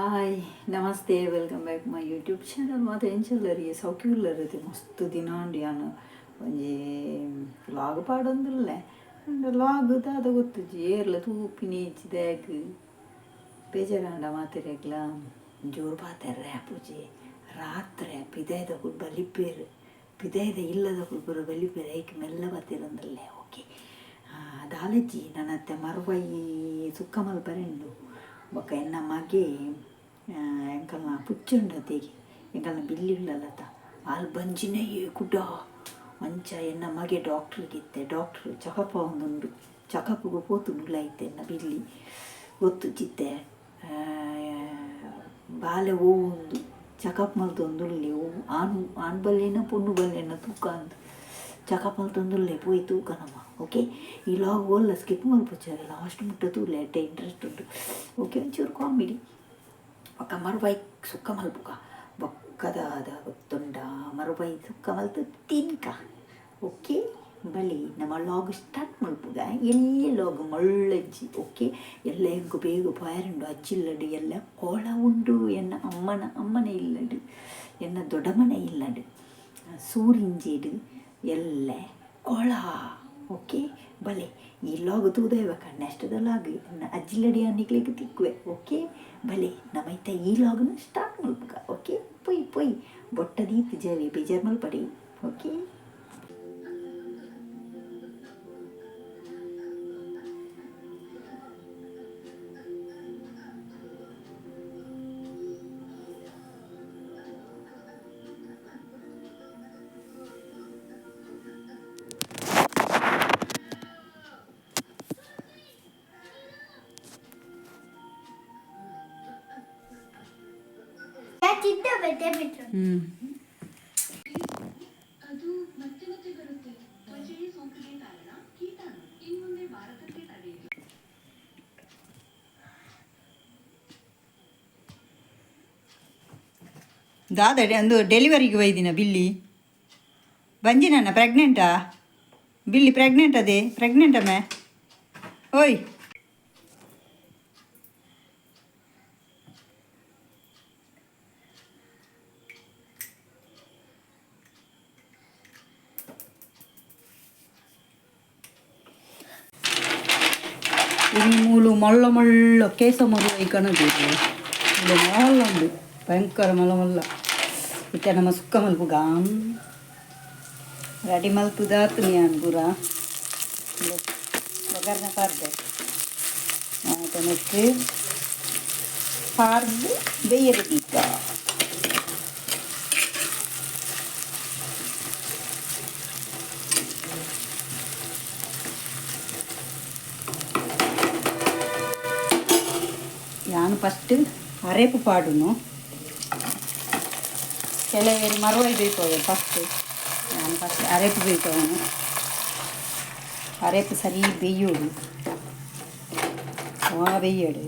Hi ನಮಸ್ತೆ welcome back my YouTube channel. ಮತ್ತು ಎಂಚಲ್ಲರಿ ಸೌಖ್ಯವಿಲ್ಲರತೆ ಮಸ್ತ್ ದಿನ ಉಂಡು ಯಾನು ಒಂಜಿ ಲಾಗ್ ಪಾಡೊಂದುಲ್ಲೆ ಲಾಗ್ ದಾದ ಗೊತ್ತುಜಿ ಏರ್ಲ ತೂಪಿನಿ ಇಚ್ಚಿದಾಗ ಬೇಜಾರಾಂಡ ಮಾತಿರೆಗ್ಲ ಜೋರು ಪಾತೆರ್ರೆ ಆಪುಜಿ ರಾತ್ರಿ ಪಿದಾಯ್ದ ಕುಲ್ ಬಲಿಪೇರು ಪಿದಾಯ್ದ ಇಲ್ಲದ ಕುಲ್ಬರು ಬಲಿಪೇರು ಐಕ್ ಮೆಲ್ಲ ಬತ್ತಿರಂದಲ್ಲೇ ಓಕೆ ದಾಲಜ್ಜಿ ನನ್ನತ್ತೆ ಮರುವೈ ಸುಕ್ಕ ಮಲ್ಪರೆಂಡು ಬೊಕ್ಕ ಎನ್ನ ಮಗೆ ಎಂಕಲ್ನ ಪುಚ್ಚುಂಡತೆಗೆ ಎಂಕಲ್ನ ಬಿಲ್ಲಿ ಉಳ್ಳಲ್ಲತ ಅಲ್ಲಿ ಬಂಜಿನೇ ಕುಡ್ಡ ಅಂಚ ಎನ್ನ ಮಗೆ ಡಾಕ್ಟ್ರಿಗಿತ್ತೆ ಡಾಕ್ಟ್ರು ಚಕಪ್ ಒಂದುಂಡು ಚಕಪ್ಗೆ ಪೋತು ಮುಳ್ಳೈತೆ ಎನ್ನ ಬಿಲ್ಲಿ ಗೊತ್ತು ಚಿತ್ತೆ ಬಾಲೆ ಒಂದು ಚಕಪ್ ಮಲ್ತೊಂದುಲ್ಲೆ ಆಣ್ ಬಲ್ಲೆನ ಪೊಣ್ಣು ಬಲ್ಲೆನ ತೂಕ ಅಂತ ಚಕಪ್ ಮಲ್ತೊಂದುಲ್ಲೆ ಪೋಯಿ ತೂಕ ನಮ್ಮ ಓಕೆ ಈ ಲಾಗ್ ಒಲ್ಲ ಸ್ಕಿಪ್ ಮಲ್ಪುಚ್ಚಾರೆ ಲಾಸ್ಟ್ ಮುಟ್ಟ ತೂಲೆ ಎಡ್ಡೆ ಇಂಟ್ರೆಸ್ಟ್ ಉಂಟು ಓಕೆ ಒಂಚೂರು ಕಾಮಿಡಿ ಒಕ್ಕ ಮರುಬೈ ಸುಕ್ಕ ಮಲ್ಪುಕ ಬೊಕ್ಕದಾದ ಗೊತ್ತುಂಡ ಮರುಬೈ ಸುಕ್ಕ ಮಲ್ತು ತಿನ್ಕ ಓಕೆ ಬಲಿ ನಮ್ಮ ಲಾಗ್ ಸ್ಟಾರ್ಟ್ ಮಲ್ಪುಗ ಎಲ್ಲೇ ಲಾಗ್ ಮಳ್ಳಜ್ಜಿ ಓಕೆ ಎಲ್ಲ ಹೆಂಗು ಬೇಗ ಪಾಯರುಂಡು ಅಜ್ಜಿಲ್ಲಡು ಎಲ್ಲ ಕೋಳ ಉಂಡು ಎನ್ನ ಅಮ್ಮನೇ ಇಲ್ಲಡು ಎನ್ನ ದೊಡ್ಡಮ್ಮನೇ ಇಲ್ಲಡು ಸೂರಿಂಜೇಡು ಎಲ್ಲ ಕೊಳ ಓಕೆ ಬಲೆ ಈ ಲಾಗ್ ತೂದೈವಕ ನೆಕ್ಸ್ಟ್ ಲಾಗ್ ಅಜ್ಜಿಲಡಿ ಅನ್ನಿಕ್ಲಿಕ್ಕೆ ತಿಕ್ಕುವೆ ಓಕೆ ಬಲೆ ನಮ್ಮೈತ ಈ ಲಾಗ್ನ ಸ್ಟಾರ್ಟ್ ಮಲ್ಪುಗ ಓಕೆ ಪೊಯ್ ಬೊಟ್ಟದೀತು ಜವಿ ಬೇಜಾರು ಮಲ್ಪಡಿ ಓಕೆ ದಾದ ಅಂದು ಡೆಲಿವರಿಗೆ ಒಯ್ದಿನ ಬಿಲ್ಲಿ ಬಂಜಿನ ಪ್ರೆಗ್ನೆಂಟಾ ಬಿಲ್ಲಿ ಪ್ರೆಗ್ನೆಂಟ್ ಅದೇ ಪ್ರೆಗ್ನೆಂಟಮ್ಮೆ ಓಯ್ ಇನ್ನು ಮೂಲು ಮಳ್ಳ ಮಳ್ಳ ಕೇಸ ಮರು ಐಕಣದು ಮಲ್ಲ ಉಂಡು ಭಯಂಕರ ಮಲ್ಲ ಇತ್ತ ನಮ್ಮ ಸುಕ್ಕ ಮಲ್ಪುಗ ರೆಡಿ ಮಲ್ಪುದಾತು ನಾನು ಪೂರ ಒಗ್ಗರ್ನ ಪಾರ್ದೆ ಮತ್ತು ನೆಕ್ಸ್ಟ್ ಪಾರ್ದು ಬೇಯರೆ ದೀಪ ನಾನು ಫಸ್ಟ್ ಅರೇಪು ಪಾಡುನು ಕೆಲವರು ಮರುವೈ ಬೇಯ್ತವೆ ಫಸ್ಟು ನಾನು ಫಸ್ಟ್ ಅರೇಪು ಬೇಯ್ತವನು ಅರೇಪು ಸರಿ ಬೇಯೋಡು ಬೇಯಡು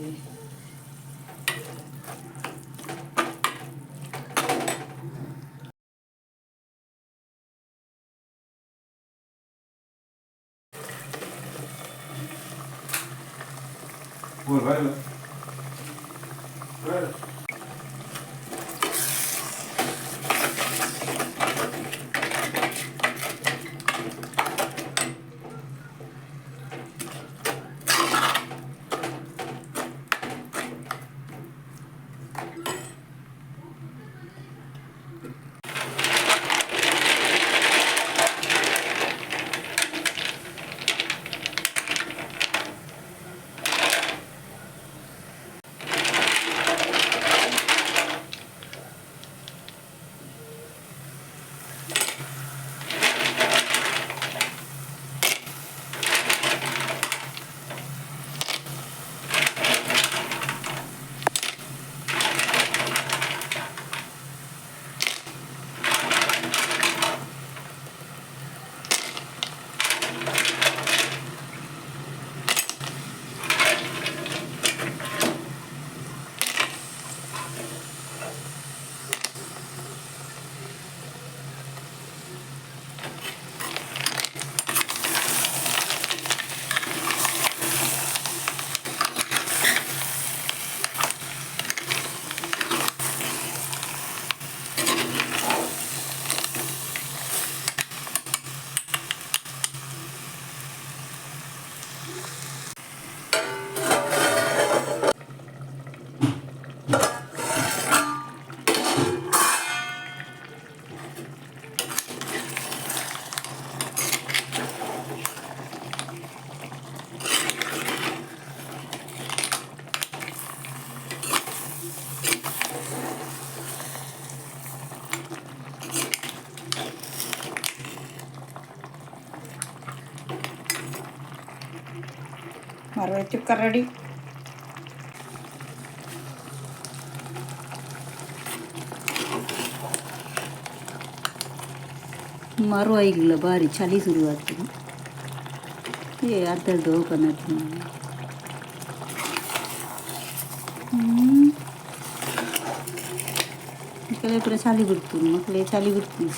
Marwai sukka ready. मरवाईला भारी छाली सुरुवात केली हे अर्धा डो करण्यात मग छाली बिडतो मग छाली बिडतीस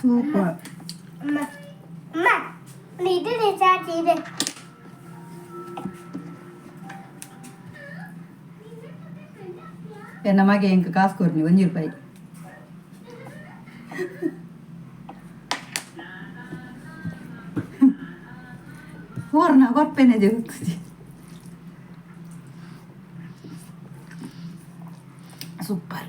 Super. Mamma, lite det. त्यांना मागे एक कास करून 1 रुपये वर ना गोप्पेने देऊ तुझी super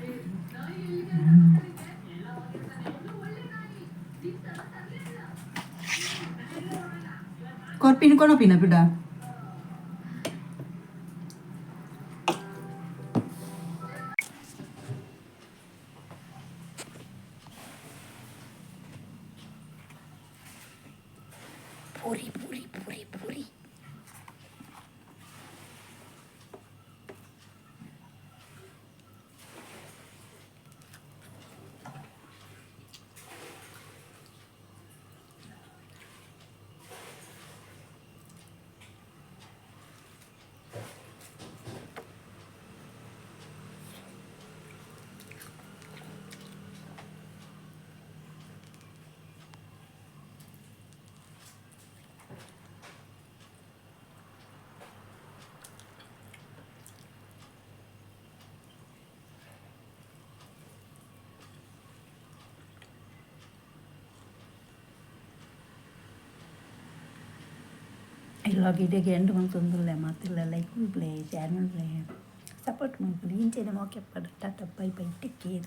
Corpin kono pina pida puri lagi dia gendong untuk dulu mati lelai ku play channel play support mau beli ini mau ke pada tata bye bye take care